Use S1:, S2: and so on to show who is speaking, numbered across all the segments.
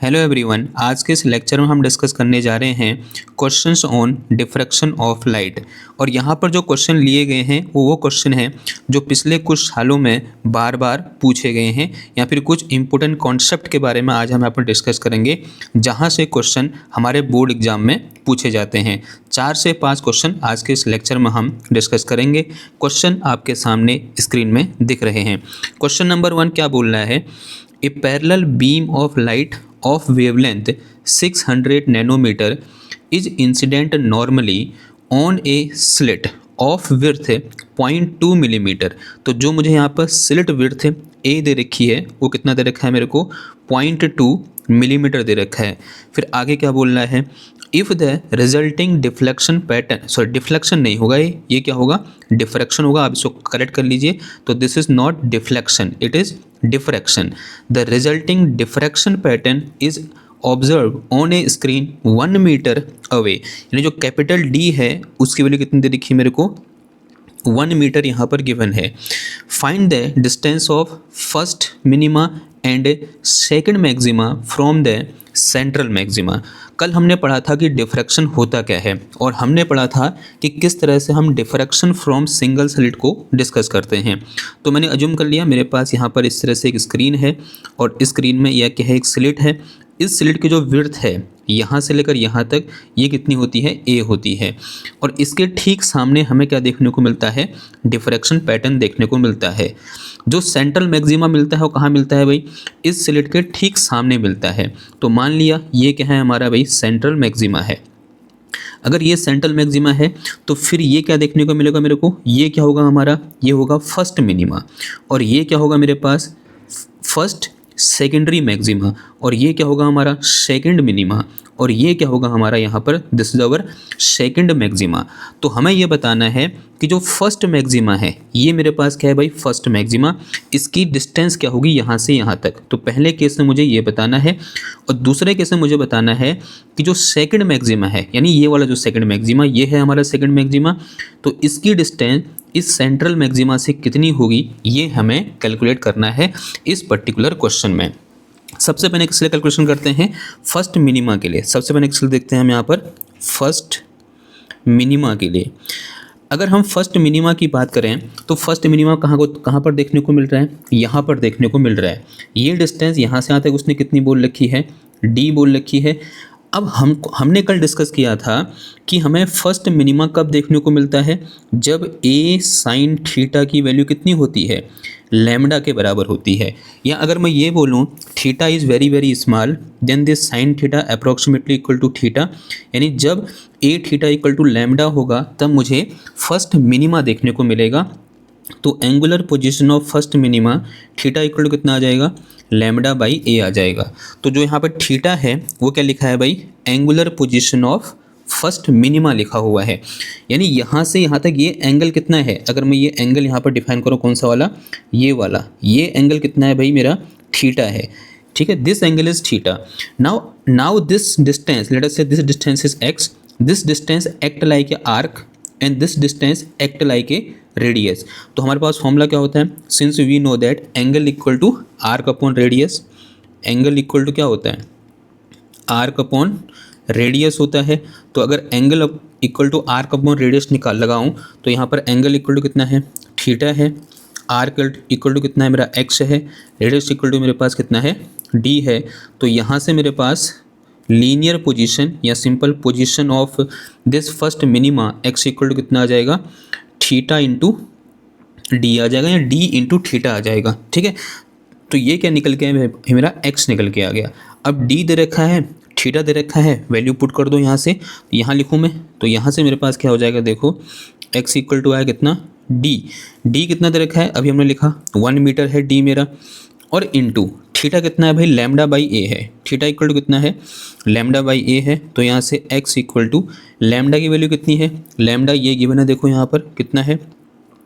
S1: Hello everyone, आज के इस लेक्चर में हम डिस्कस करने जा रहे हैं questions on diffraction of light. और यहाँ पर जो क्वेश्चन लिए गए हैं वो क्वेश्चन हैं जो पिछले कुछ सालों में बार बार पूछे गए हैं, या फिर कुछ इंपॉर्टेंट कॉन्सेप्ट के बारे में आज हम यहाँ पर डिस्कस करेंगे जहाँ से क्वेश्चन हमारे बोर्ड एग्जाम में पूछे जाते हैं। 4 से 5 क्वेश्चन आज के इस लेक्चर में हम डिस्कस करेंगे। क्वेश्चन आपके सामने स्क्रीन में दिख रहे हैं। क्वेश्चन नंबर 1 क्या बोल रहा है? A parallel beam of light of wavelength 600 nanometer is incident normally on a slit of width 0.2 millimetre. तो जो मुझे यहाँ पर स्लिट विड्थ ए दे रखी है वो कितना दे रखा है मेरे को? 0.2 मिलीमीटर दे रखा है। फिर आगे क्या बोल रहा है? If the resulting deflection pattern, sorry deflection नहीं होगा, ये क्या होगा? डिफ्रैक्शन होगा। आप इसको करेक्ट कर लीजिए। तो this is not deflection, it is diffraction. The resulting diffraction pattern is observe on a screen 1 metre away. यानी जो कैपिटल डी है उसकी वैल्यू कितनी दे रखी है मेरे को? 1 मीटर यहाँ पर गिवन है। Find the distance of first minima and second maxima from the central maxima. कल हमने पढ़ा था कि डिफ्रैक्शन होता क्या है, और हमने पढ़ा था कि किस तरह से हम डिफ्रैक्शन फ्रॉम सिंगल स्लिट को डिस्कस करते हैं। तो मैंने अज्यूम कर लिया मेरे पास यहाँ पर इस तरह से एक स्क्रीन है, और स्क्रीन में यह क्या है? एक स्लिट है। इस स्लिट की जो विड्थ है यहाँ से लेकर यहाँ तक, ये कितनी होती है? ए होती है। और इसके ठीक सामने हमें क्या देखने को मिलता है? डिफ्रैक्शन पैटर्न देखने को मिलता है। जो सेंट्रल मैक्सिमा मिलता है वो कहाँ मिलता है भाई? इस स्लिट के ठीक सामने मिलता है। तो मान लिया ये क्या है हमारा भाई? सेंट्रल मैक्सिमा है। अगर ये सेंट्रल मैक्सिमा है तो फिर ये क्या देखने को मिलेगा मेरे को? ये क्या होगा हमारा? ये होगा फर्स्ट मिनिमा। और ये क्या होगा मेरे पास? First secondary maxima. और ये क्या होगा हमारा? Second minima. और ये क्या होगा हमारा यहाँ पर? This is our second maxima. तो हमें ये बताना है कि जो फर्स्ट मैक्सिमा है ये मेरे पास क्या है भाई? First maxima. इसकी डिस्टेंस क्या होगी यहाँ से यहाँ तक? तो पहले केस में मुझे ये बताना है, और दूसरे केस में मुझे बताना है कि जो सेकंड मैक्सिमा है, यानी ये वाला जो सेकंड मैक्सिमा, ये है हमारा सेकंड मैक्सिमा, तो इसकी डिस्टेंस इस सेंट्रल मैक्सिमा से कितनी होगी, ये हमें कैलकुलेट करना है इस पर्टिकुलर क्वेश्चन में। सबसे पहले किसके लिए कैलकुलेशन करते हैं? फर्स्ट मिनिमा के लिए। सबसे पहले किसके देखते हैं हम यहाँ पर? फर्स्ट मिनिमा के लिए। अगर हम फर्स्ट मिनिमा की बात करें तो फर्स्ट मिनिमा कहाँ पर देखने को मिल रहा है? यहाँ पर देखने को मिल रहा है। ये डिस्टेंस यहाँ से यहाँ तक उसने कितनी बोल रखी है? डी बोल रखी है। अब हमने कल डिस्कस किया था कि हमें फर्स्ट मिनिमा कब देखने को मिलता है? जब ए साइन थीटा की वैल्यू कितनी होती है? लैम्डा के बराबर होती है। या अगर मैं ये बोलूँ theta is very very small then this sine theta approximately equal to theta, यानी जब a theta equal to lambda होगा तब मुझे फर्स्ट मिनिमा देखने को मिलेगा। तो angular position of first minima theta equal to कितना आ जाएगा? लैम्डा बाई ए आ जाएगा। तो जो यहाँ पर थीटा है वो क्या लिखा है भाई? Angular position of first minima लिखा हुआ है। यानी यहाँ से यहाँ तक ये एंगल कितना है? अगर मैं ये एंगल यहाँ पर डिफाइन करूँ, कौन सा वाला? ये वाला। ये एंगल कितना है भाई? मेरा थीटा है। ठीक है, this angle is theta. Now this distance, let us say this distance is X, this distance act like a arc and this distance act like a radius. तो हमारे पास फॉर्मूला क्या होता है? Since we know that angle equal to arc upon radius. Angle equal to क्या होता है? Arc upon radius होता है। तो अगर angle equal to arc upon radius लगाऊं तो यहाँ पर एंगल इक्वल टू कितना है? थीटा है। आर्क इक्वल टू कितना है मेरा? एक्स है। रेडियस इक्वल टू मेरे पास कितना है? डी है। तो यहाँ से मेरे पास लीनियर पोजीशन या simple position of this first minima x equal to कितना आ जाएगा? थीटा इंटू डी आ जाएगा, या डी इंटू थीटा आ जाएगा। ठीक है, तो ये क्या निकल के आया? मेरा एक्स निकल के आ गया। अब डी दे रखा है, थीटा दे रखा है, वैल्यू पुट कर दो यहाँ से। यहाँ लिखूँ मैं तो यहाँ से मेरे पास क्या हो जाएगा? देखो एक्स इक्वल टू आया कितना? डी। डी कितना दे रखा है? अभी हमने लिखा 1 मीटर है डी मेरा, और इंटू थीटा कितना है भाई? लैम्डा बाई ए है। थीटा इक्वल टू कितना है? लैम्डा बाई ए है। तो यहाँ से एक्स इक्वल टू लैम्डा की वैल्यू कितनी है? लैम्डा ये गिवन है, देखो यहाँ पर कितना है?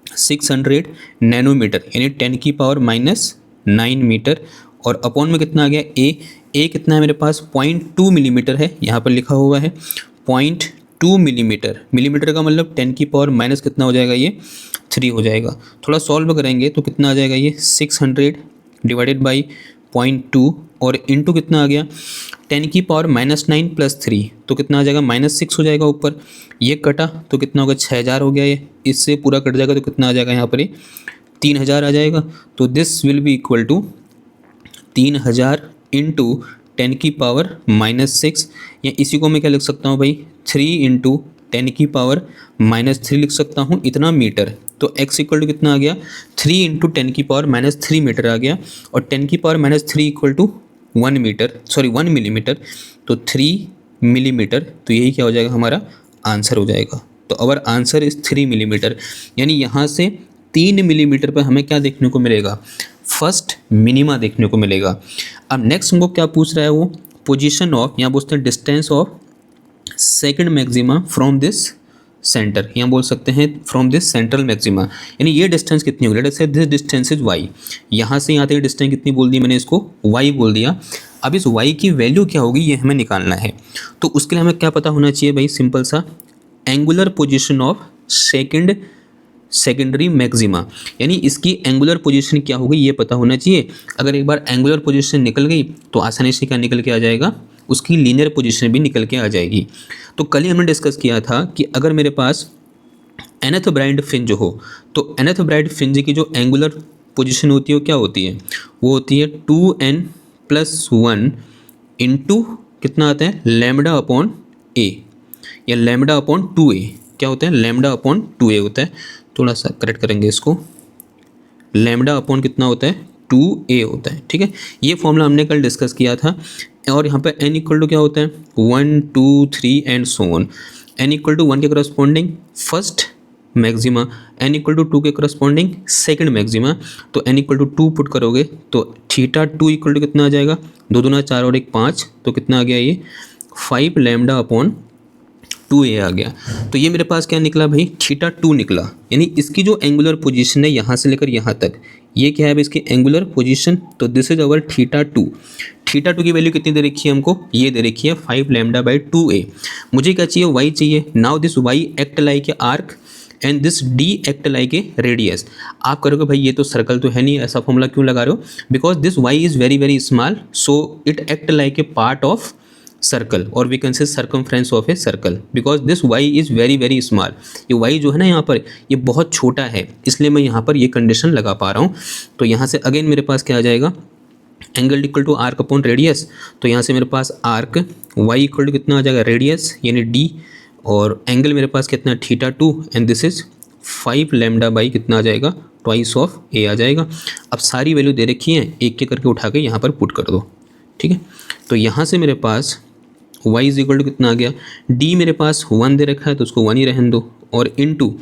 S1: 600 नैनोमीटर, यानी 10 की पावर -9 मीटर। और अपॉन में कितना आ गया? ए कितना है मेरे पास? 0.2 मिलीमीटर है, यहाँ पर लिखा हुआ है 0.2 मिलीमीटर। मिलीमीटर का मतलब 10 की पावर माइनस कितना हो जाएगा? ये 3 हो जाएगा। थोड़ा सॉल्व करेंगे तो कितना आ जाएगा? ये 600 डिवाइडेड बाई 0.2 और इंटू कितना आ गया 10⁻⁻9 + 3 तो कितना आ जाएगा -6 हो जाएगा ऊपर। ये कटा तो कितना होगा 6000 हो गया, ये इससे पूरा कट जाएगा तो कितना आ जाएगा यहाँ पर 3000 आ जाएगा। तो this will be equal to 3000 into 10⁻⁻6 या इसी को मैं क्या लिख सकता हूँ भाई 3 × 10⁻³ लिख सकता हूँ इतना मीटर। तो x इक्वल टू कितना आ गया 3 × 10⁻³ मीटर आ गया और 10⁻³ equal to 1 metre, sorry 1 millimetre, तो 3 मिलीमीटर। तो यही क्या हो जाएगा हमारा आंसर हो जाएगा। तो अवर आंसर इज 3 मिलीमीटर, यानी यहाँ से 3 मिलीमीटर पर हमें क्या देखने को मिलेगा फर्स्ट मिनिमा देखने को मिलेगा। अब नेक्स्ट हमको क्या पूछ रहा है वो पोजीशन ऑफ, यहाँ बोलते हैं distance of second maxima from this centre, यहाँ बोल सकते हैं फ्रॉम दिस सेंट्रल मैक्सिमा, यानी ये डिस्टेंस कितनी होगी। Late us say this distance is y, यहाँ से यहाँ तक डिस्टेंस कितनी बोल दी मैंने इसको y बोल दिया। अब इस y की वैल्यू क्या होगी ये हमें निकालना है। तो उसके लिए हमें क्या पता होना चाहिए भाई, सिंपल सा angular position of secondary maxima, यानी इसकी एंगुलर पोजीशन क्या होगी ये पता होना चाहिए। अगर एक बार एंगुलर पोजीशन निकल गई तो आसानी से क्या निकल के आ जाएगा, उसकी लीनियर पोजीशन भी निकल के आ जाएगी। तो कल ही हमने डिस्कस किया था कि अगर मेरे पास nth ब्राइट फ्रिंज हो तो nth ब्राइट फ्रिंज की जो एंगुलर पोजीशन होती है वो क्या होती है, वो होती है 2n+1 इंटू कितना आता है λ/a या λ/2a, क्या होता है λ/2a होता है। थोड़ा सा करेक्ट करेंगे इसको, λ/ कितना होता है 2a होता है, ठीक है। ये फॉर्मूला हमने कल डिस्कस किया था। और यहाँ पे n इक्वल टू क्या होता है 1 2 3 and so on. n equal to 1 के corresponding first maxima, n equal to 2 के करस्पॉन्डिंग सेकंड मैक्सिमा। तो n इक्वल टू 2 पुट करोगे तो θ2 इक्वल टू कितना आ जाएगा 2 दूना 4 और 1 5, तो कितना आ गया ये 5 λ/2a आ गया। तो ये मेरे पास क्या निकला भाई θ2 निकला, यानी इसकी जो एंगुलर पोजीशन है यहाँ से लेकर यहाँ तक, ये क्या है इसकी एंगुलर पोजीशन। तो दिस इज अवर θ2। θ2 की वैल्यू कितनी दे रखी है हमको, ये दे रखी है 5 λ/2a। मुझे क्या चाहिए y चाहिए। Now this y act like a arc and this d act like a radius. आप करोगे भाई ये तो सर्कल तो है नहीं, ऐसा फॉर्मूला क्यों लगा रहे हो, because this y is very very small so it act like a part of circle और we can say circumference of a circle, because this y is very very small. ये y जो है ना यहाँ पर ये बहुत छोटा है, इसलिए मैं यहाँ पर ये कंडीशन लगा पा रहा हूँ। तो यहाँ से अगेन मेरे पास क्या आ जाएगा angle equal to arc upon radius. तो यहाँ से मेरे पास आर्क y इक्वल टू कितना आ जाएगा रेडियस यानी d, और एंगल मेरे पास कितना θ2 एंड दिस इज 5 λ/ कितना आ जाएगा ट्वाइस ऑफ a आ जाएगा। अब सारी वैल्यू दे रखी है, एक के करके उठा के यहाँ पर पुट कर दो, ठीक है। तो यहाँ से मेरे पास y इज इक्वल टू कितना आ गया, d मेरे पास 1 दे रखा है तो उसको 1 ही रहने दो, और इंटू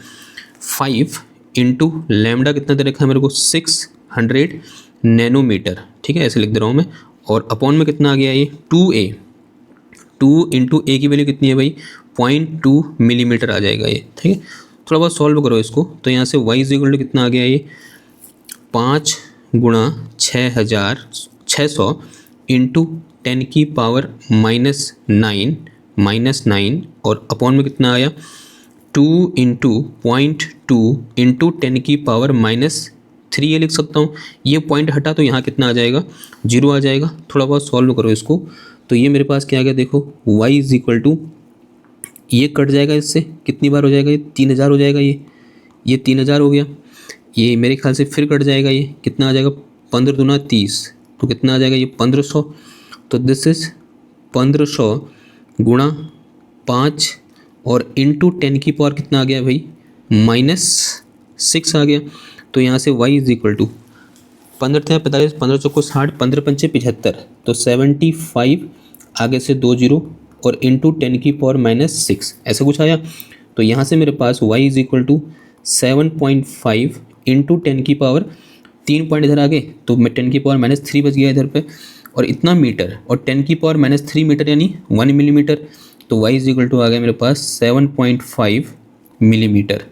S1: 5 इंटू लैम्डा कितना दे रखा है मेरे को 600 नैनोमीटर, ठीक है, ऐसे लिख दे रहा हूँ मैं। और अपॉन में कितना आ गया ये 2a, 2 इंटू a की वैल्यू कितनी है भाई 0.2 मिलीमीटर आ जाएगा ये, ठीक है। थोड़ा बहुत सॉल्व करो इसको। तो यहाँ से y इज इक्वल टू कितना आ गया ये 5 × 600 इंटू 10⁻⁻9 और अपॉन में कितना आया 2 इंटू 0.2 इंटू 10⁻³ ये लिख सकता हूँ। ये पॉइंट हटा तो यहाँ कितना आ जाएगा 0 आ जाएगा। थोड़ा बहुत सॉल्व करो इसको। तो ये मेरे पास क्या आ गया देखो y इज इक्वल टू, ये कट जाएगा इससे कितनी बार हो जाएगा ये 3000 हो जाएगा, ये 3000 हो गया। ये मेरे ख्याल से फिर कट जाएगा, ये कितना आ जाएगा 15 दूना 30, तो कितना आ जाएगा ये 1500। तो दिस इज 1500 गुणा 5 और इंटू 10 की पावर कितना आ गया भाई -6 आ गया। तो यहाँ से y इज इक्वल टू 15 थे 45, 15 चौको 60, 15 पंचे 75, तो 75 आगे से 2 0 और इंटू 10 की पावर -6 ऐसा कुछ आया। तो यहाँ से मेरे पास y is equal to 7.5 into 10 की पावर 3 पॉइंट इधर आ गए तो मैं 10 की पावर -3 बच गया इधर पे, और इतना मीटर और 10 की पावर -3 मीटर यानी 1 मिलीमीटर। तो y इज इक्वल टू आ गया मेरे पास 7.5 मिलीमीटर।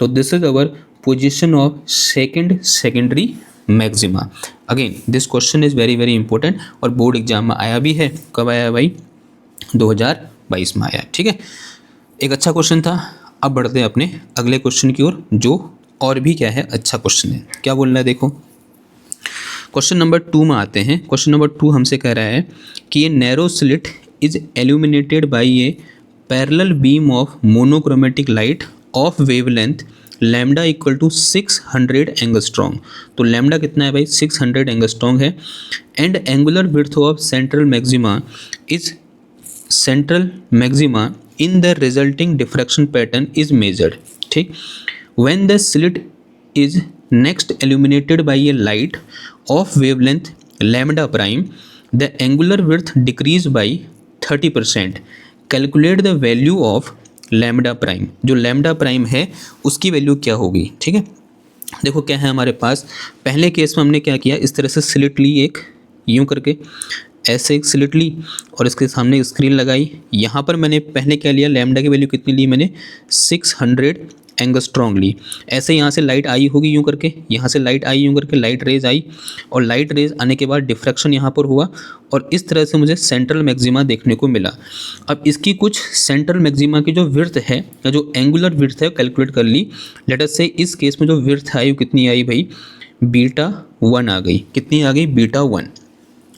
S1: तो this is our position of secondary maxima. Again this question is very very important और बोर्ड एग्जाम में आया भी है। कब आया भाई 2022 में आया, ठीक है। एक अच्छा क्वेश्चन था। अब बढ़ते हैं अपने अगले क्वेश्चन की ओर जो और भी क्या है अच्छा क्वेश्चन है। क्या बोल रहा है देखो, क्वेश्चन नंबर 2 में आते हैं। क्वेश्चन नंबर 2 हमसे कह रहा है कि ये narrow slit is illuminated by a parallel beam of monochromatic light of wavelength lambda equal to 600 angstrom. तो लैम्डा कितना है भाई, 600 एंगस्ट्रॉन्ग है। And angular width of central maxima in the resulting diffraction pattern is measured. ठीक, when the slit is next illuminated by a light of wavelength lambda prime, the angular width decreased by 30%. Calculate the value of lambda prime। जो lambda prime है उसकी value क्या होगी। ठीक है, देखो क्या है हमारे पास, पहले केस में हमने क्या किया, इस तरह से स्लिट ली, एक यूं करके ऐसे एक स्लिट ली और इसके सामने स्क्रीन लगाई। यहाँ पर मैंने पहले क्या लिया, लैम्डा की वैल्यू कितनी ली मैंने, 600 एंगस्ट्रॉन्ग ली। ऐसे यहाँ से लाइट आई होगी यूं करके, यहाँ से लाइट आई यूं करके, लाइट रेज आई और लाइट रेज आने के बाद डिफ्रैक्शन यहाँ पर हुआ और इस तरह से मुझे सेंट्रल मैक्सिमा देखने को मिला। अब इसकी कुछ सेंट्रल मैक्सिमा की जो विड्थ है या जो एंगुलर विड्थ है कैलकुलेट कर ली। लेट अस से इस केस में जो विड्थ आई वो कितनी आई भाई, β1 आ गई। कितनी आ गई, β1।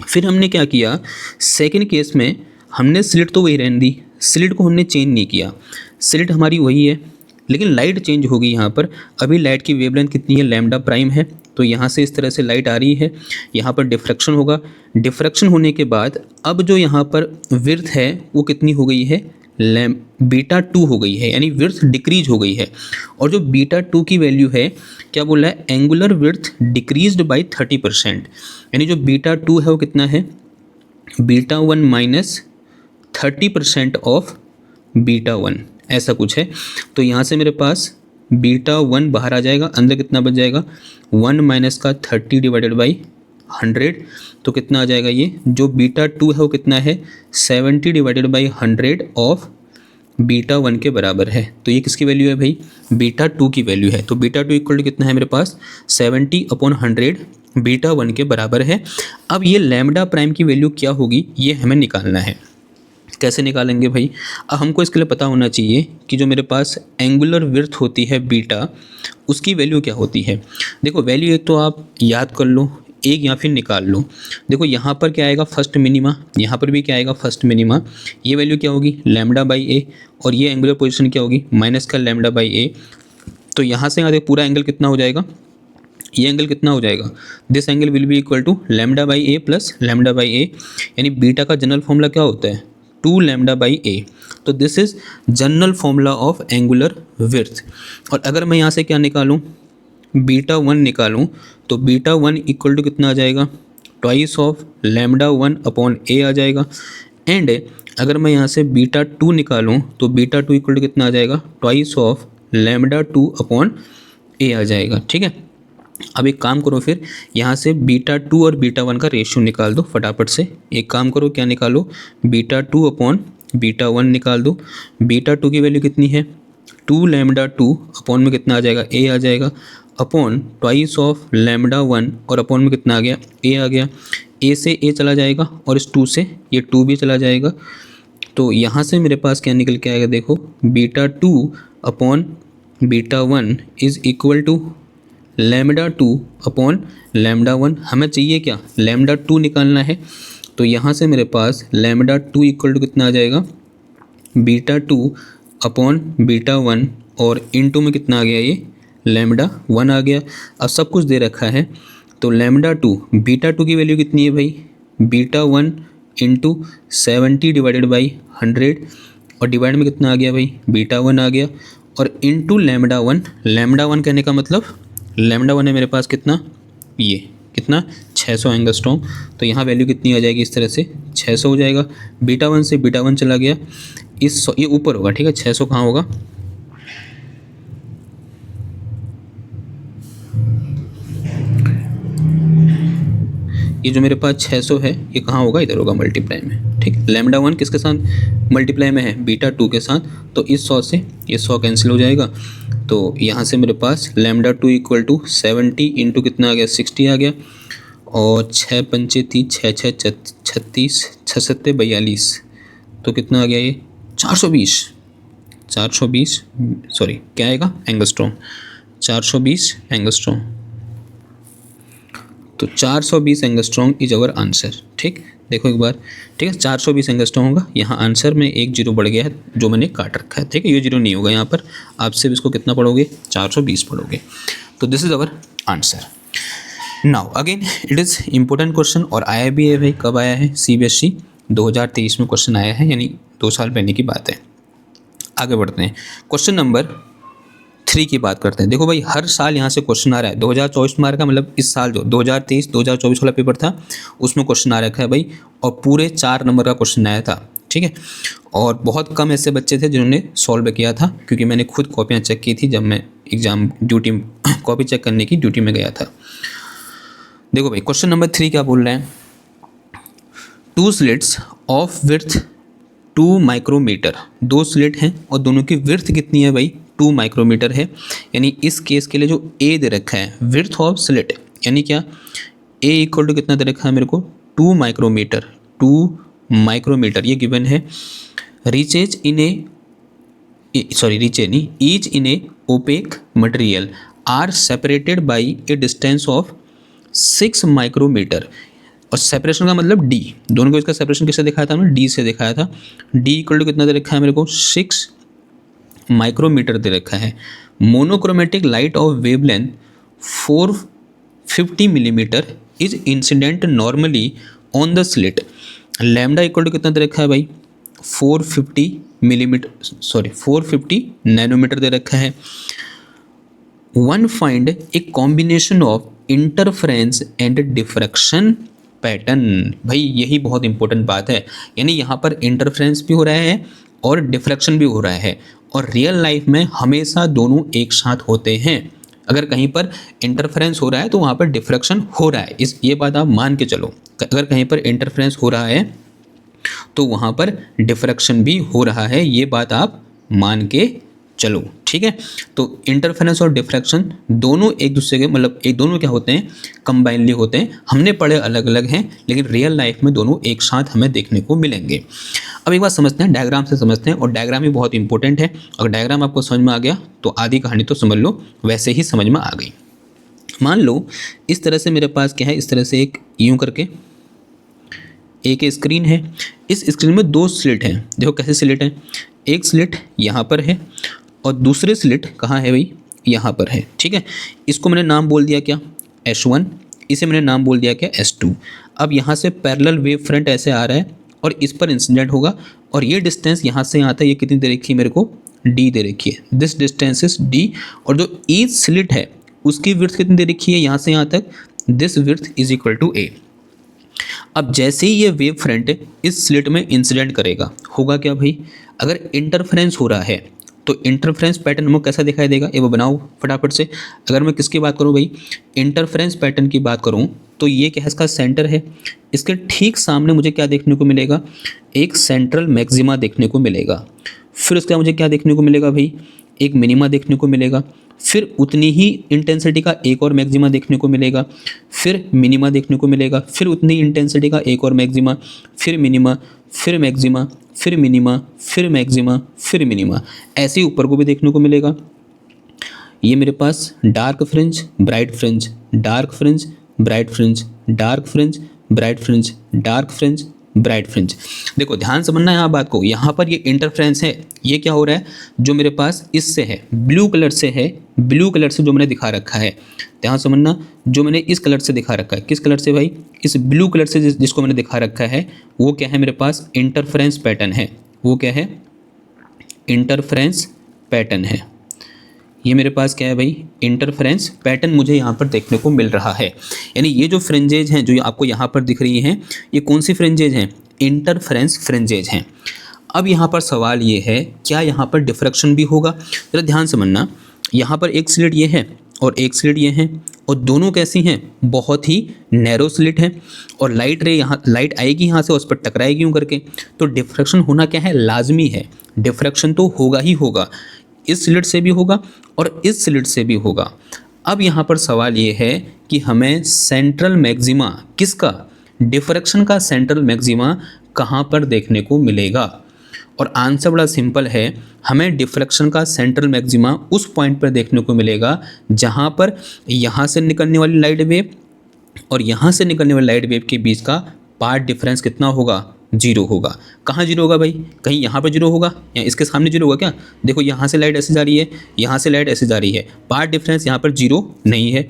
S1: फिर हमने क्या किया, सेकंड केस में हमने स्लिट तो वही रहने दी, स्लिट को हमने चेंज नहीं किया, स्लिट हमारी वही है लेकिन लाइट चेंज होगी यहाँ पर। अभी लाइट की वेवलेंथ कितनी है, लैम्डा प्राइम है, तो यहाँ से इस तरह से लाइट आ रही है, यहाँ पर डिफ्रैक्शन होगा। डिफ्रैक्शन होने के बाद अब जो यहाँ पर विड्थ है वो कितनी हो गई है, β2 हो गई है, यानी विड्थ डिक्रीज हो गई है। और जो β2 की वैल्यू है, क्या बोला है, एंगुलर विड्थ डिक्रीज्ड बाय 30%, यानी जो β2 है वो कितना है, β1 माइनस 30% ऑफ β1, ऐसा कुछ है। तो यहाँ से मेरे पास β1 बाहर आ जाएगा, अंदर कितना बच जाएगा, 1 माइनस का 30 डिवाइडेड बाई 100, तो कितना आ जाएगा, ये जो β2 है वो कितना है, 70 डिवाइडेड बाई 100 ऑफ β1 के बराबर है। तो ये किसकी वैल्यू है भाई, β2 की वैल्यू है। तो β2 इक्वल टू कितना है मेरे पास, 70/100 β1 के बराबर है। अब ये लैम्डा प्राइम की वैल्यू क्या होगी ये हमें निकालना है। कैसे निकालेंगे भाई, अब हमको इसके लिए पता होना चाहिए कि जो मेरे पास एंगुलर विड्थ होती है बीटा, उसकी वैल्यू क्या होती है। देखो वैल्यू एक तो आप याद कर लो एक या फिर निकाल लो। देखो यहाँ पर क्या आएगा, फर्स्ट मिनिमा, यहाँ पर भी क्या आएगा, फर्स्ट मिनिमा। ये वैल्यू क्या होगी, लैम्डा बाई ए, और ये एंगुलर पोजीशन क्या होगी, माइनस का लैम्डा बाई ए। तो यहाँ से आगे पूरा एंगल कितना हो जाएगा, ये एंगल कितना हो जाएगा, this angle will be equal to lambda by a plus lambda by a, यानी बीटा का जनरल फॉर्मूला क्या होता है, 2 लैम्डा बाई ए। तो this is general formula of angular width. और अगर मैं यहाँ से क्या निकालूँ, β1 निकालूँ, तो β1 इक्वल टू कितना आ जाएगा, twice of lambda 1 upon a आ जाएगा। एंड अगर मैं यहाँ से β2 निकालूँ तो β2 इक्वल टू कितना आ जाएगा, twice of lambda 2 upon a आ जाएगा। ठीक है, अब एक काम करो, फिर यहाँ से β2 और β1 का रेशियो निकाल दो फटाफट से। एक काम करो, क्या निकालो, β2 अपॉन β1 निकाल दो। β2 की वैल्यू कितनी है, 2 लैम्डा 2 अपॉन में कितना आ जाएगा, ए आ जाएगा, अपॉन ट्वाइस ऑफ लैम्डा 1 और अपॉन में कितना आ गया, ए आ गया। ए से ए चला जाएगा और इस 2 से ये 2 भी चला जाएगा। तो यहाँ से मेरे पास क्या निकल के आएगा, देखो β2 upon β1 is equal to lambda 2 upon lambda 1। हमें चाहिए क्या, लैम्डा 2 निकालना है। तो यहाँ से मेरे पास लैम्डा 2 इक्वल टू कितना आ जाएगा, β2 अपॉन β1 और इनटू में कितना आ गया, ये लैम्डा 1 आ गया। अब सब कुछ दे रखा है, तो लैम्डा 2, β2 की वैल्यू कितनी है भाई, β1 इंटू 70 डिवाइडेड बाई 100 और डिवाइड में कितना आ गया भाई, β1 आ गया, और इंटू लैम्डा 1। लैम्डा 1 कहने का मतलब लैम्डा 1 है मेरे पास कितना, ये कितना 600 एंगस्ट्रॉम। तो यहाँ वैल्यू कितनी आ जाएगी, इस तरह से 600 हो जाएगा। β1 से β1 चला गया, इस ये ऊपर होगा, ठीक है, 600 कहाँ होगा, ये जो मेरे पास 600 है ये कहाँ होगा, इधर होगा मल्टीप्लाई में। ठीक, लैम्डा 1 किसके साथ मल्टीप्लाई में है, β2 के साथ। तो इस 100 से ये 100 कैंसिल हो जाएगा। तो यहाँ से मेरे पास लैम्डा 2 इक्वल टू 70 इंटू कितना आ गया, 60 आ गया, और 6 पंचे 30, 6 6 36, 6 7 42, तो कितना आ गया ये 420 सॉरी क्या आएगा, एंगस्ट्रॉम, 420 एंगस्ट्रॉम। तो 420 एंगस्ट्रॉम इज अवर आंसर। ठीक, देखो एक बार, ठीक है, 420 एंगस्ट्रॉम होगा। यहाँ आंसर में एक जीरो बढ़ गया है जो मैंने काट रखा है। ठीक है, ये जीरो नहीं होगा यहाँ पर, आप सिर्फ इसको कितना पढ़ोगे, 420 पढ़ोगे। तो this is our answer. Now again it is important question और आया भी है भाई। कब आया है? CBSE 2023 में क्वेश्चन आया है, यानी 2 साल पहले की बात है। आगे बढ़ते हैं, क्वेश्चन नंबर 3 की बात करते हैं। देखो भाई, हर साल यहाँ से क्वेश्चन आ रहा है। 2024 में आ रखा है, मतलब इस साल जो 2023-2024 वाला पेपर था उसमें क्वेश्चन आ रखा है भाई, और पूरे 4 नंबर का क्वेश्चन आया था। ठीक है, और बहुत कम ऐसे बच्चे थे जिन्होंने सॉल्व किया था, क्योंकि मैंने खुद कॉपियाँ चेक की थी जब मैं एग्ज़ाम ड्यूटी कॉपी चेक करने की ड्यूटी में गया था। देखो भाई, क्वेश्चन नंबर 3 क्या बोल रहे हैं, 2 slits of width 2 micrometre. 2 slit हैं और दोनों की विड्थ कितनी है भाई? 2 माइक्रोमीटर है। यानी इस केस के लिए जो ए दे रखा है, विड्थ ऑफ स्लिट, यानी क्या, ए इक्वल टू कितना दे रखा है मेरे को? 2 माइक्रोमीटर। 2 माइक्रोमीटर ये गिवन है। Reaches in a, sorry reaches नहीं, each in a opaque material are separated by a distance of 6 micrometre. और सेपरेशन का मतलब डी, दोनों को इसका सेपरेशन किससे दिखाया था हमने? डी से दिखाया था। डी इक्वल टू कितना दे रखा है मेरे को? 6 माइक्रोमीटर दे रखा है। Monochromatic light of wavelength 450 millimetre is incident normally on the slit. Lambda equal to कितना दे रखा है भाई? 450 मिलीमीटर, सॉरी 450 नैनोमीटर दे रखा है। One find a combination of interference and diffraction pattern. भाई यही बहुत इंपॉर्टेंट बात है, यानी यहाँ पर इंटरफेरेंस भी हो रहा है और डिफ्रैक्शन भी हो रहा है, और रियल लाइफ में हमेशा दोनों एक साथ होते हैं। अगर कहीं पर इंटरफेरेंस हो रहा है तो वहाँ पर डिफ्रैक्शन हो रहा है, ये बात आप मान के चलो। अगर कहीं पर इंटरफेरेंस हो रहा है तो वहाँ पर डिफ्रैक्शन भी हो रहा है, ये बात आप मान के चलो। ठीक है, तो इंटरफेरेंस और डिफ्रैक्शन दोनों एक दूसरे के, मतलब एक दोनों क्या होते हैं, कंबाइनली होते हैं। हमने पढ़े अलग अलग हैं, लेकिन रियल लाइफ में दोनों एक साथ हमें देखने को मिलेंगे। अब एक बात समझते हैं, डायग्राम से समझते हैं, और डायग्राम भी बहुत इंपॉर्टेंट है। अगर डायग्राम आपको समझ में आ गया तो आधी कहानी तो समझ लो वैसे ही समझ में आ गई। मान लो इस तरह से मेरे पास क्या है, इस तरह से एक यूँ करके एक स्क्रीन है। इस स्क्रीन में 2 स्लिट हैं। देखो कैसे स्लिट हैं, एक स्लिट यहाँ पर है और दूसरे स्लिट कहाँ है भाई? यहाँ पर है। ठीक है, इसको मैंने नाम बोल दिया क्या? S1, इसे मैंने नाम बोल दिया क्या? S2। अब यहाँ से पैरेलल वेव फ्रंट ऐसे आ रहा है और इस पर इंसिडेंट होगा, और ये डिस्टेंस यहाँ से यहाँ तक ये कितनी दे रखी है मेरे को? D दे रखी है। दिस डिस्टेंस इज D, और जो ईच स्लिट है उसकी विड्थ कितनी दे रखी है यहाँ से यहाँ तक? This width is equal to A। अब जैसे ही ये वेव फ्रंट इस स्लिट में इंसिडेंट करेगा, होगा क्या भाई? अगर इंटरफेरेंस हो रहा है तो इंटरफेरेंस पैटर्न में कैसा दिखाई देगा, ये वो बनाओ फटाफट से। अगर मैं किसकी बात करूं भाई, इंटरफेरेंस पैटर्न की बात करूं, तो ये क्या है, इसका सेंटर है। इसके ठीक सामने मुझे क्या देखने को मिलेगा? एक सेंट्रल मैक्सिमा देखने को मिलेगा। फिर उसके बाद मुझे क्या देखने को मिलेगा भाई? एक मिनिमा देखने को मिलेगा। फिर उतनी ही इंटेंसिटी का एक और मैक्सिमा देखने को मिलेगा। फिर मिनिमा देखने को मिलेगा। फिर उतनी इंटेंसिटी का एक और मैक्सिमा, फिर मिनिमा, फिर मैक्सिमा, फिर मिनिमा, फिर मैक्सिमा, फिर मिनिमा। ऐसे ही ऊपर को भी देखने को मिलेगा। ये मेरे पास dark fringe, bright fringe, dark fringe, bright fringe, dark fringe, bright fringe, dark fringe, bright fringe. देखो ध्यान समझना यहाँ बात को, यहाँ पर ये इंटरफ्रेंस है। ये क्या हो रहा है, जो मेरे पास इससे है, ब्लू कलर से है, ब्लू कलर से जो मैंने दिखा रखा है, ध्यान समझना, जो मैंने इस कलर से दिखा रखा है, किस कलर से भाई? इस ब्लू कलर से जिसको मैंने दिखा रखा है, वो क्या है मेरे पास? इंटरफ्रेंस पैटर्न है। वो क्या है? इंटरफ्रेंस पैटर्न है। ये मेरे पास क्या है भाई? इंटरफेरेंस पैटर्न मुझे यहाँ पर देखने को मिल रहा है। यानी ये जो फ्रिंजेज हैं जो आपको यहाँ पर दिख रही हैं, ये कौन सी फ्रिंजेज हैं? इंटरफेरेंस फ्रिंजेज हैं। अब यहाँ पर सवाल ये है, क्या यहाँ पर डिफ्रैक्शन भी होगा? जरा ध्यान समझना, यहाँ पर एक स्लिट ये है और एक स्लिट ये है, और दोनों कैसी हैं? बहुत ही नैरो स्लिट है, और लाइट रे यहाँ, लाइट आएगी यहाँ से उस पर टकराएगी यूँ करके, तो डिफ्रैक्शन होना क्या है? लाजमी है। डिफ्रैक्शन तो होगा ही होगा, इस स्लिट से भी होगा और इस स्लिट से भी होगा। अब यहाँ पर सवाल ये है कि हमें सेंट्रल मैक्सिमा किसका? डिफ्रैक्शन का सेंट्रल मैक्सिमा कहाँ पर देखने को मिलेगा? और आंसर बड़ा सिंपल है, हमें डिफ्रैक्शन का सेंट्रल मैक्सिमा उस पॉइंट पर देखने को मिलेगा जहाँ पर यहाँ से निकलने वाली लाइट वेव और यहाँ से निकलने वाली लाइट वेव के बीच का पाथ डिफरेंस कितना होगा, 0 होगा। कहाँ 0 होगा भाई, कहीं यहाँ पर 0 होगा या इसके सामने 0 होगा क्या? देखो यहाँ से लाइट ऐसे जा रही है, यहाँ से लाइट ऐसे जा रही है, पाथ डिफरेंस यहाँ पर 0 नहीं है।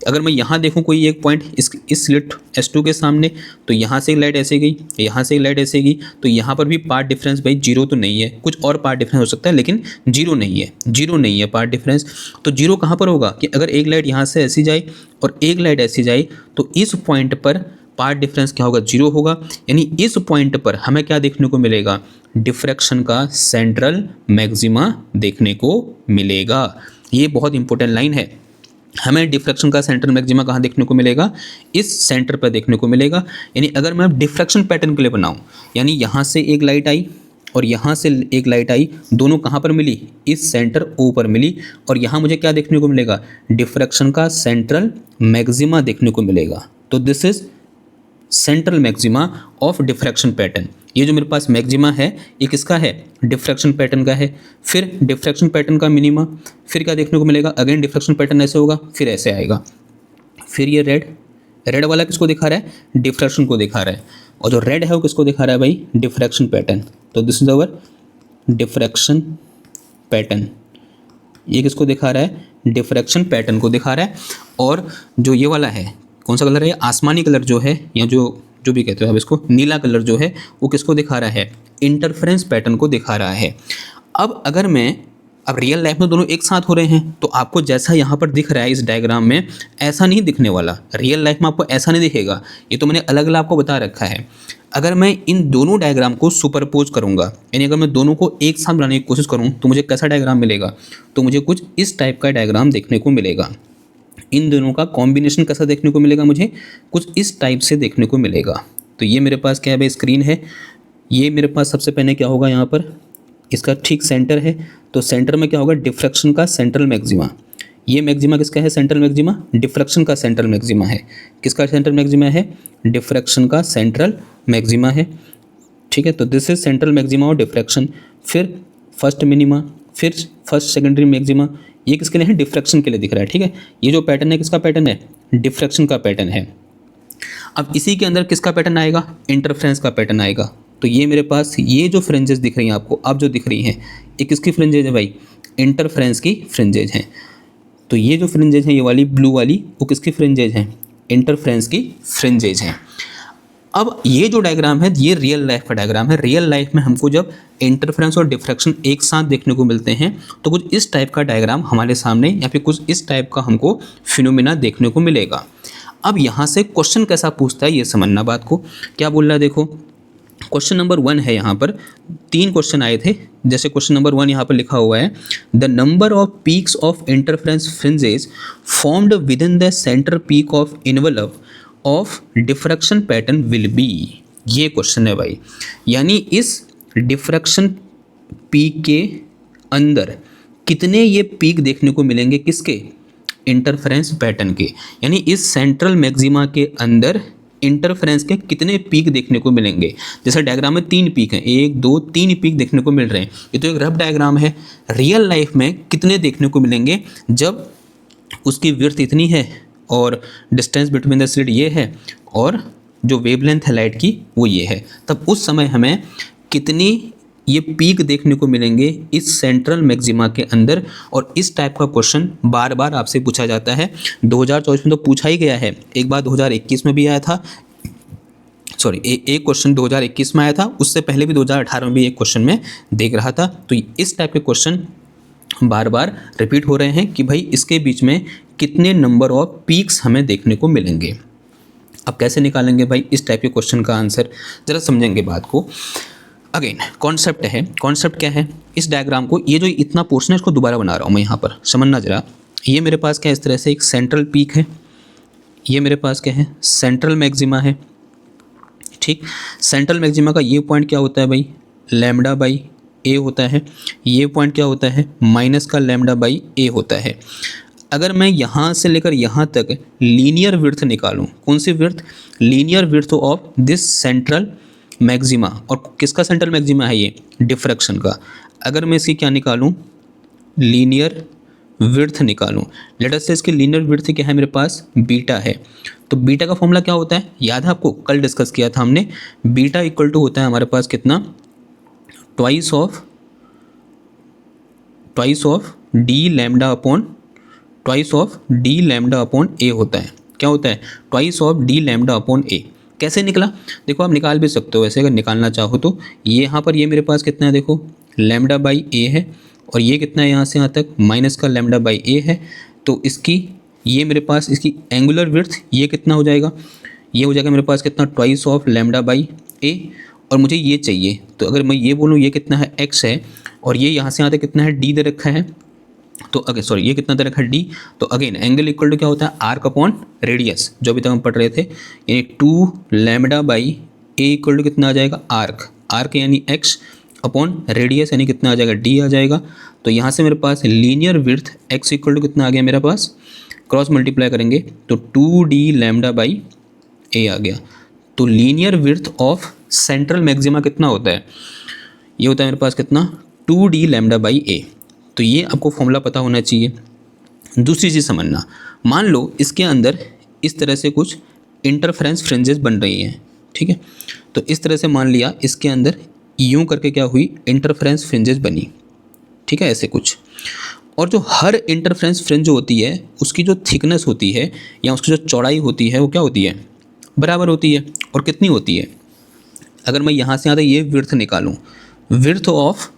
S1: अगर मैं यहाँ देखूँ कोई एक पॉइंट इस स्लिट S2 के सामने, तो यहाँ से लाइट ऐसे गई, यहाँ से लाइट ऐसे गई, तो यहाँ पर भी पाथ डिफरेंस भाई 0 तो नहीं है, कुछ और पाथ डिफरेंस हो सकता है लेकिन 0 नहीं है, 0 नहीं है पाथ डिफरेंस। तो 0 कहाँ पर होगा कि अगर एक लाइट यहाँ से ऐसी जाए और एक लाइट ऐसी जाए, तो इस पॉइंट पर पाथ डिफरेंस क्या होगा, 0 होगा। यानी इस पॉइंट पर हमें क्या देखने को मिलेगा, डिफ्रैक्शन का सेंट्रल मैक्सिमा देखने को मिलेगा। ये बहुत इंपॉर्टेंट लाइन है। हमें डिफ्रैक्शन का सेंट्रल मैक्सिमा कहाँ देखने को मिलेगा, इस सेंटर पर देखने को मिलेगा। यानी अगर मैं डिफ्रैक्शन पैटर्न के लिए बनाऊँ, यानी यहाँ से एक लाइट आई और यहाँ से एक लाइट आई, दोनों कहाँ पर मिली, इस सेंटर O पर मिली, और यहाँ मुझे क्या देखने को मिलेगा, डिफ्रैक्शन का सेंट्रल मैक्सिमा देखने को मिलेगा। तो this is central maxima of diffraction pattern. ये जो मेरे पास मैक्सिमा है ये किसका है, डिफ्रैक्शन पैटर्न का है। फिर डिफ्रैक्शन पैटर्न का मिनिमा, फिर क्या देखने को मिलेगा, अगेन डिफ्रैक्शन पैटर्न ऐसे होगा, फिर ऐसे आएगा। फिर ये रेड वाला किसको दिखा रहा है, डिफ्रैक्शन को दिखा रहा है, और जो रेड है वो किसको दिखा रहा है भाई, डिफ्रैक्शन पैटर्न। तो this is our diffraction pattern. ये किसको दिखा रहा है, डिफ्रैक्शन पैटर्न को दिखा रहा है। और जो ये वाला है, कौन सा कलर है, आसमानी कलर जो है, या जो भी कहते हो आप इसको, नीला कलर जो है, वो किसको दिखा रहा है, इंटरफेरेंस पैटर्न को दिखा रहा है। अब रियल लाइफ में दोनों एक साथ हो रहे हैं, तो आपको जैसा यहाँ पर दिख रहा है इस डायग्राम में, ऐसा नहीं दिखने वाला। रियल लाइफ में आपको ऐसा नहीं दिखेगा, ये तो मैंने अलग अलग आपको बता रखा है। अगर मैं इन दोनों डायग्राम को सुपरपोज करूँगा, यानी अगर मैं दोनों को एक साथ बनाने की कोशिश करूँ, तो मुझे कैसा डायग्राम मिलेगा, तो मुझे कुछ इस टाइप का डायग्राम देखने को मिलेगा। इन दोनों का कॉम्बिनेशन कैसा देखने को मिलेगा, मुझे कुछ इस टाइप से देखने को मिलेगा। तो ये मेरे पास क्या है भाई, स्क्रीन है। ये मेरे पास सबसे पहले क्या होगा, यहाँ पर इसका ठीक सेंटर है, तो सेंटर में क्या होगा, डिफ्रैक्शन का सेंट्रल मैक्सिमा। ये मैक्सिमा किसका है, सेंट्रल मैक्सिमा, डिफ्रैक्शन का सेंट्रल मैक्सिमा है। किसका सेंट्रल मैक्सिमा है, डिफ्रैक्शन का सेंट्रल मैक्सिमा है। ठीक है, तो दिस इज सेंट्रल मैक्सिमा और डिफ्रैक्शन। फिर फर्स्ट मिनिमा, फिर फर्स्ट सेकेंडरी मैक्सिमा। ये किसके लिए है, डिफ्रैक्शन के लिए दिख रहा है। ठीक है, ये जो पैटर्न है किसका पैटर्न है, डिफ्रैक्शन का पैटर्न है। अब इसी के अंदर किसका पैटर्न आएगा, इंटरफेरेंस का पैटर्न आएगा। तो ये मेरे पास ये जो फ्रिंजेस दिख रही हैं आपको, अब जो दिख रही हैं, ये किसकी फ्रिंजेज है भाई, इंटरफेरेंस की फ्रिंजेज हैं। तो ये जो फ्रिंजेज हैं, ये वाली ब्लू वाली, वो किसकी फ्रिंजेज हैं, इंटरफेरेंस की फ्रिंजेज हैं। अब ये जो डायग्राम है, ये रियल लाइफ का डायग्राम है। रियल लाइफ में हमको जब इंटरफेरेंस और डिफ्रैक्शन एक साथ देखने को मिलते हैं, तो कुछ इस टाइप का डायग्राम हमारे सामने, या फिर कुछ इस टाइप का हमको फिनोमेना देखने को मिलेगा। अब यहाँ से क्वेश्चन कैसा पूछता है, ये समझना बात को। क्या बोल रहा है, देखो क्वेश्चन नंबर 1 है। यहाँ पर 3 क्वेश्चन आए थे। जैसे क्वेश्चन नंबर 1 यहाँ पर लिखा हुआ है, the number of peaks of interference fringes formed with in the centre peak of envelope of diffraction pattern will be. ये क्वेश्चन है भाई, यानी इस डिफ्रैक्शन पीक के अंदर कितने ये पीक देखने को मिलेंगे, किसके, इंटरफेरेंस पैटर्न के। यानी इस सेंट्रल मैक्सिमा के अंदर इंटरफेरेंस के कितने पीक देखने को मिलेंगे। जैसे डायग्राम में 3 पीक हैं, 1 2 3 पीक देखने को मिल रहे हैं। ये तो एक रफ डायग्राम है। रियल लाइफ में कितने देखने को मिलेंगे, जब उसकी विड्थ इतनी है और डिस्टेंस बिटवीन द स्लिट ये है, और जो वेवलेंथ है लाइट की वो ये है, तब उस समय हमें कितनी ये पीक देखने को मिलेंगे इस सेंट्रल मैक्सिमा के अंदर। और इस टाइप का क्वेश्चन बार बार आपसे पूछा जाता है। 2024 में तो पूछा ही गया है, एक बार 2021 में भी आया था, सॉरी एक क्वेश्चन 2021 में आया था, उससे पहले भी 2018 में भी एक क्वेश्चन में देख रहा था। तो इस टाइप के क्वेश्चन बार बार रिपीट हो रहे हैं कि भाई इसके बीच में कितने नंबर ऑफ पीक्स हमें देखने को मिलेंगे। अब कैसे निकालेंगे भाई इस टाइप के क्वेश्चन का आंसर, ज़रा समझेंगे बात को। अगेन कॉन्सेप्ट है, कॉन्सेप्ट क्या है इस डायग्राम को, ये जो इतना पोर्शन है इसको दोबारा बना रहा हूँ मैं यहाँ पर, समझना ज़रा। ये मेरे पास क्या है, इस तरह से एक सेंट्रल पीक है, ये मेरे पास क्या है, सेंट्रल मैक्सिमा है। ठीक, सेंट्रल मैक्सिमा का ये पॉइंट क्या होता है भाई, लैम्डा बाई ए होता है। ये पॉइंट क्या होता है, माइनस का लैम्डा बाई ए होता है। अगर मैं यहाँ से लेकर यहाँ तक लीनियर विड्थ निकालूँ, कौन सी width, linear width of this central maxima, और किसका सेंट्रल मैक्सिमा है ये, डिफ्रैक्शन का। अगर मैं इसकी क्या निकालूं, लीनियर विड्थ निकालूं, लेट अस से इसकी लीनियर विड्थ क्या है मेरे पास, बीटा है। तो बीटा का फॉर्मूला क्या होता है, याद है आपको, कल डिस्कस किया था हमने। बीटा इक्वल टू होता है हमारे पास कितना, twice of D lambda upon A होता है। क्या होता है, twice of D lambda upon A. कैसे निकला, देखो आप निकाल भी सकते हो वैसे अगर निकालना चाहो तो। ये यहाँ पर ये मेरे पास कितना है, देखो लैम्डा बाई ए है, और ये कितना है यहाँ से यहाँ तक माइनस का लैम्डा बाई ए है। तो इसकी ये मेरे पास इसकी एंगुलर विड्थ ये कितना हो जाएगा, ये हो जाएगा मेरे पास कितना, ट्वाइस ऑफ लैम्डा बाई ए। और मुझे ये चाहिए, तो अगर मैं ये बोलूँ ये कितना है, एक्स है, और ये यहाँ से यहाँ तक कितना है, डी दे रखा है। तो अगर सॉरी ये कितना दे रखा है, डी। तो अगेन एंगल इक्वल टू क्या होता है, आर्क अपॉन रेडियस, जो अभी तक हम पढ़ रहे थे, यानी 2 lambda by a equal to कितना आ जाएगा, आर्क यानी एक्स अपॉन रेडियस यानी कितना आ जाएगा, डी आ जाएगा। तो यहाँ से मेरे पास linear width X equal to कितना आ गया मेरे पास, क्रॉस मल्टीप्लाई करेंगे तो 2d लैम्डा बाई ए आ गया। तो linear width of central maxima कितना होता है, ये होता है मेरे पास कितना, 2d लैम्डा बाई ए। तो ये आपको फॉर्मूला पता होना चाहिए। दूसरी चीज़ समझना, मान लो इसके अंदर इस तरह से कुछ इंटरफेरेंस फ्रिंजेस बन रही हैं, ठीक है। तो इस तरह से मान लिया इसके अंदर यूं करके क्या हुई, इंटरफेरेंस फ्रिंजेस बनी, ठीक है, ऐसे कुछ। और जो हर इंटरफेरेंस फ्रिंज जो होती है उसकी जो थिकनेस होती है या उसकी जो चौड़ाई होती है वो क्या होती है, बराबर होती है। और कितनी होती है, अगर मैं यहाँ से यहाँ तक ये विड्थ निकालूँ, विड्थ ऑफ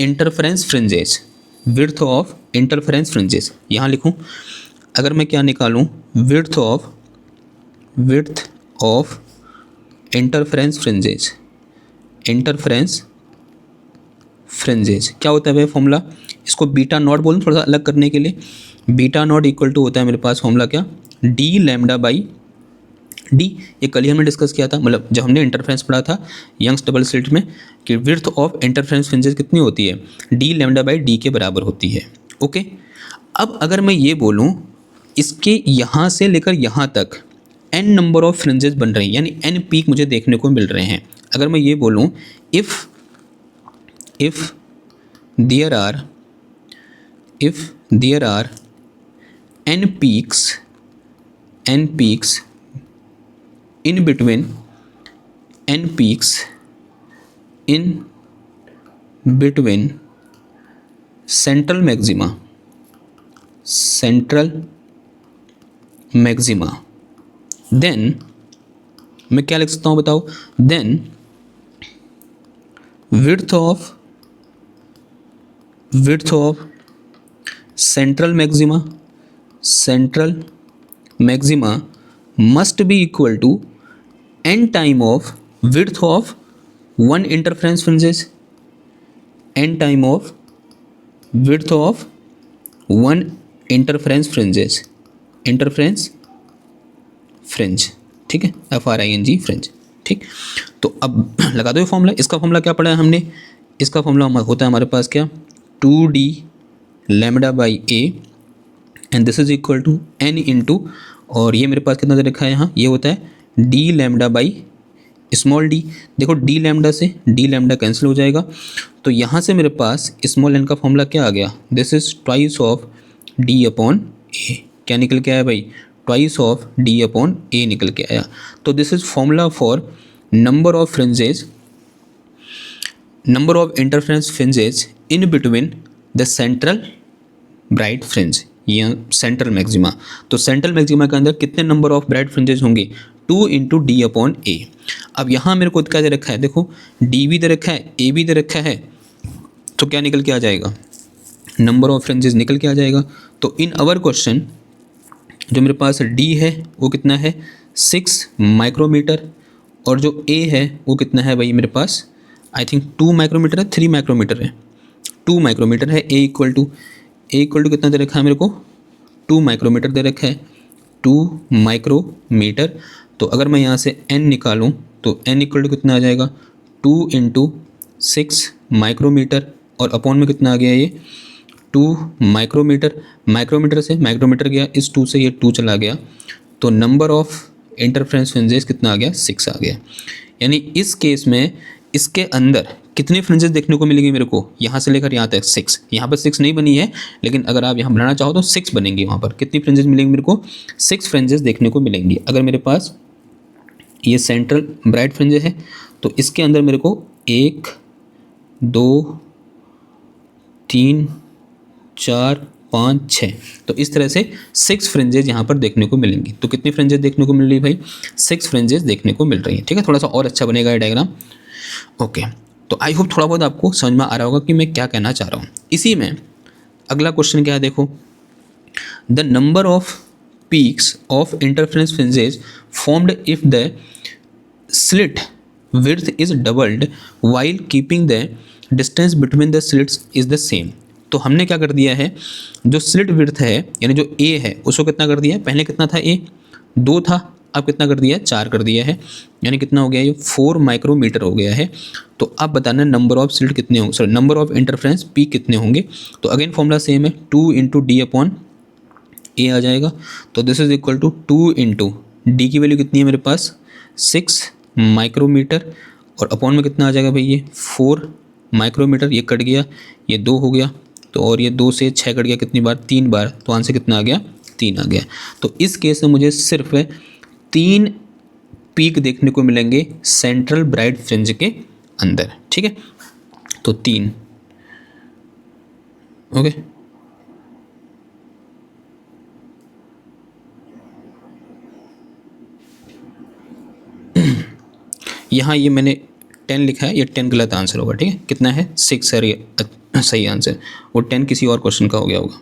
S1: इंटरफेरेंस फ्रिंजेस, यहाँ लिखूँ, अगर मैं क्या निकालूँ, विड्थ ऑफ इंटरफेरेंस फ्रिंजेस क्या होता है भाई फॉर्मूला, इसको बीटा नॉट बोलूँ थोड़ा सा अलग करने के लिए। बीटा नॉट इक्वल टू होता है मेरे पास फॉर्मूला क्या, डी लैम्डा बाई डी। ये कल ही हमने डिस्कस किया था, मतलब जब हमने इंटरफेरेंस पढ़ा था यंग्स डबल स्लिट में, कि विड्थ ऑफ इंटरफेरेंस फ्रिंजेस कितनी होती है, डी लैम्डा बाई डी के बराबर होती है। ओके, अब अगर मैं ये बोलूँ इसके यहाँ से लेकर यहाँ तक n नंबर ऑफ फ्रिंजेस बन रही हैं, यानी n पीक मुझे देखने को मिल रहे हैं। अगर मैं ये बोलूँ if there are n peaks in between central maxima, then मैं क्या लिख सकता हूँ बताओ, then width of central maxima must be equal to n time of width of one interference fringes, n time of width of one interference fringe, ठीक है, FRING fringe, ठीक। तो अब लगा दो ये फॉर्मूला। इसका फॉर्मूला क्या पढ़ा है हमने, इसका फॉर्मूला होता है हमारे पास क्या, 2d lambda by a and this is equal to n into, और ये मेरे पास कितना दे रखा है यहाँ, ये होता है d lambda by small d। देखो d लैम्डा से d लैम्डा कैंसिल हो जाएगा, तो यहाँ से मेरे पास स्मॉल n का फॉर्मूला क्या आ गया, this is twice of d upon A. क्या निकल के आया भाई, twice of d upon A निकल के आया। तो this is formula for number of interference fringes in between the central bright fringe या सेंट्रल मैक्सिमा। तो सेंट्रल मैक्सिमा के अंदर कितने नंबर ऑफ ब्राइट फ्रिंजेस होंगे, 2 इंटू डी अपॉन ए। अब यहाँ मेरे को क्या दे रखा है, देखो डी भी दे रखा है, ए भी दे रखा है, तो क्या निकल के आ जाएगा, नंबर ऑफ फ्रिंजेस निकल के आ जाएगा। तो इन अवर क्वेश्चन जो मेरे पास डी है वो कितना है, 6 माइक्रोमीटर, और जो ए है वो कितना है भाई मेरे पास, आई थिंक 2 माइक्रोमीटर है, 3 माइक्रोमीटर है, 2 माइक्रोमीटर है। ए इक्वल टू कितना दे रखा है मेरे को, 2 माइक्रोमीटर दे रखा है, 2 माइक्रोमीटर। तो अगर मैं यहाँ से n निकालूँ तो n इक्वल टू कितना आ जाएगा, 2 इंटू 6 माइक्रोमीटर, और अपॉन में कितना आ गया ये 2 माइक्रोमीटर से माइक्रोमीटर गया, इस 2 से ये 2 चला गया, तो नंबर ऑफ इंटरफेरेंस फ्रिंजेस कितना आ गया, 6 आ गया। यानी इस केस में इसके अंदर कितने फ्रिंजेस देखने को मिलेंगे मेरे को, यहाँ से लेकर यहाँ तक 6, यहाँ पर 6 नहीं बनी है, लेकिन अगर आप यहाँ बनाना चाहो तो 6 बनेंगे। वहाँ पर कितनी फ्रिंजेस मिलेंगे मेरे को, 6 फ्रिंजेस देखने को मिलेंगी। अगर मेरे पास ये सेंट्रल ब्राइट फ्रिंज है तो इसके अंदर मेरे को 1 2 3 4 5 6, तो इस तरह से 6 फ्रिंजेस यहाँ पर देखने को मिलेंगी। तो कितनी फ्रिंजेस देखने को मिल रही है भाई, 6 फ्रिंजेस देखने को मिल रही है। ठीक है, थोड़ा सा और अच्छा बनेगा ये डायग्राम। ओके, तो आई होप थोड़ा बहुत आपको समझ में आ रहा होगा कि मैं क्या कहना चाह रहा हूँ। इसी में अगला क्वेश्चन क्या है, देखो, the number of peaks of interference fringes formed if the slit width is doubled while keeping the distance between the slits is the same। तो हमने क्या कर दिया है, जो स्लिट विड्थ है यानी जो ए है उसको कितना कर दिया है, पहले कितना था ए 2 था, अब कितना कर दिया है 4 कर दिया है, यानी कितना हो गया ये 4 माइक्रोमीटर हो गया है। तो अब बताना नंबर ऑफ स्लिट कितने होंगे, सॉरी नंबर ऑफ इंटरफ्रेंस पी कितने होंगे। तो अगेन फॉर्मूला सेम है, 2 इंटू डी अपॉन ए आ जाएगा। तो this is equal to 2 into D की वैल्यू कितनी है मेरे पास 6 माइक्रोमीटर, और अपॉन में कितना आ जाएगा भाई ये 4 माइक्रोमीटर, ये कट गया, ये 2 हो गया, तो और ये 2 से 6 कट गया कितनी बार, 3 बार, तो आंसर कितना आ गया 3 आ गया। तो इस केस में मुझे सिर्फ 3 पीक देखने को मिलेंगे सेंट्रल ब्राइट फ्रिंज के अंदर। ठीक है, तो 3। ओके, यहाँ ये मैंने 10 लिखा है, ये 10 गलत आंसर होगा। ठीक है, कितना है 6 है ये सही आंसर, वो 10 किसी और क्वेश्चन का हो गया होगा।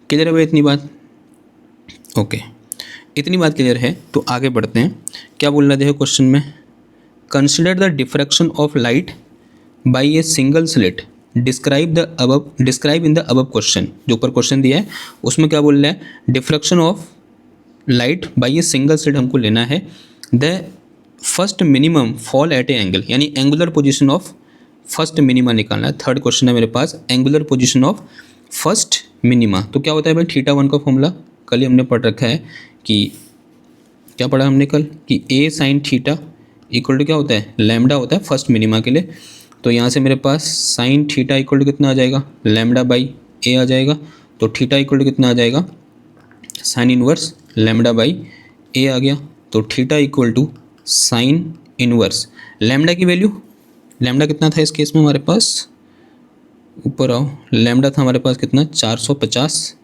S1: क्लियर है भाई इतनी बात? ओके, इतनी बात क्लियर है तो आगे बढ़ते हैं। क्या बोल रहा है क्वेश्चन में, consider the diffraction of light by a single slit, describe in the above question. जो ऊपर क्वेश्चन दिया है उसमें क्या बोल रहा है, diffraction of light by a single slit हमको लेना है। The first minimum fall at a angle, यानी angular position of first minima निकालना है। थर्ड क्वेश्चन है मेरे पास, angular position of first minima. तो क्या होता है भाई, θ1 का फॉर्मूला कल ही हमने पढ़ रखा है कि क्या पढ़ा हमने कल, कि ए साइन थीटा इक्वल टू क्या होता है, लैम्डा होता है फर्स्ट मिनिमा के लिए। तो यहाँ से मेरे पास साइन थीटा इक्वल टू कितना आ जाएगा, लैम्डा बाई ए आ जाएगा। तो थीटा इक्वल टू कितना आ जाएगा, sine inverse lambda by a आ गया। तो theta equal to sine inverse lambda की वैल्यू, लैम्डा कितना था इस केस में हमारे पास, ऊपर आओ, लैम्डा था हमारे पास कितना 450,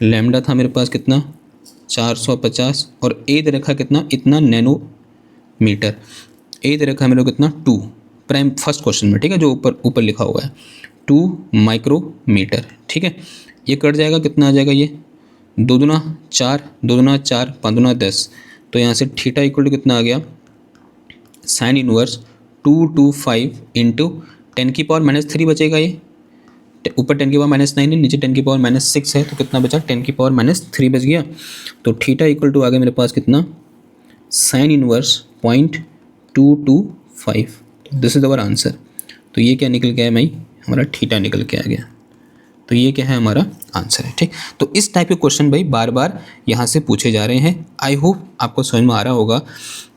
S1: लैम्डा था मेरे पास कितना 450, और ए दे रखा कितना, इतना नैनोमीटर, ए दे रखा मेरे को कितना 2 प्राइम फर्स्ट क्वेश्चन में। ठीक है, जो ऊपर लिखा हुआ है 2 माइक्रोमीटर। ठीक है, ये कट जाएगा, कितना आ जाएगा ये 2 दूना 4, 2 दूना 4, 5 दूना 10। तो यहाँ से थीटा इक्वल टू कितना आ गया, साइन इनवर्स 225 इंटू 10 की पावर -3 बचेगा। ये ऊपर 10 की पावर -9 है, नीचे 10 की पावर -6 है, तो कितना बचा 10 की पावर -3 बच गया। तो थीटा इक्वल टू आ गया मेरे पास कितना, sine inverse 0.225। This is our answer. तो ये क्या निकल गया भाई, हमारा थीटा निकल के आ गया। तो ये क्या है, हमारा आंसर है। ठीक, तो इस टाइप के क्वेश्चन भाई बार बार यहाँ से पूछे जा रहे हैं। आई होप आपको समझ में आ रहा होगा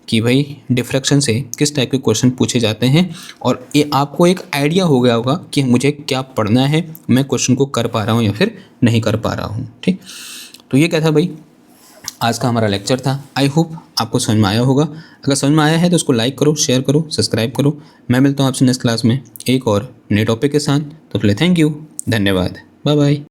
S1: कि भाई डिफ्रैक्शन से किस टाइप के क्वेश्चन पूछे जाते हैं, और ये आपको एक आइडिया हो गया होगा कि मुझे क्या पढ़ना है, मैं क्वेश्चन को कर पा रहा हूँ या फिर नहीं कर पा रहा हूँ। ठीक, तो ये क्या था भाई आज का हमारा लेक्चर था। आई होप आपको समझ में आया होगा। अगर समझ में आया है तो उसको लाइक करो, शेयर करो, सब्सक्राइब करो। मैं मिलता हूँ आपसे नेक्स्ट क्लास में एक और नए टॉपिक के साथ। तो पहले थैंक यू, धन्यवाद, बाय बाय।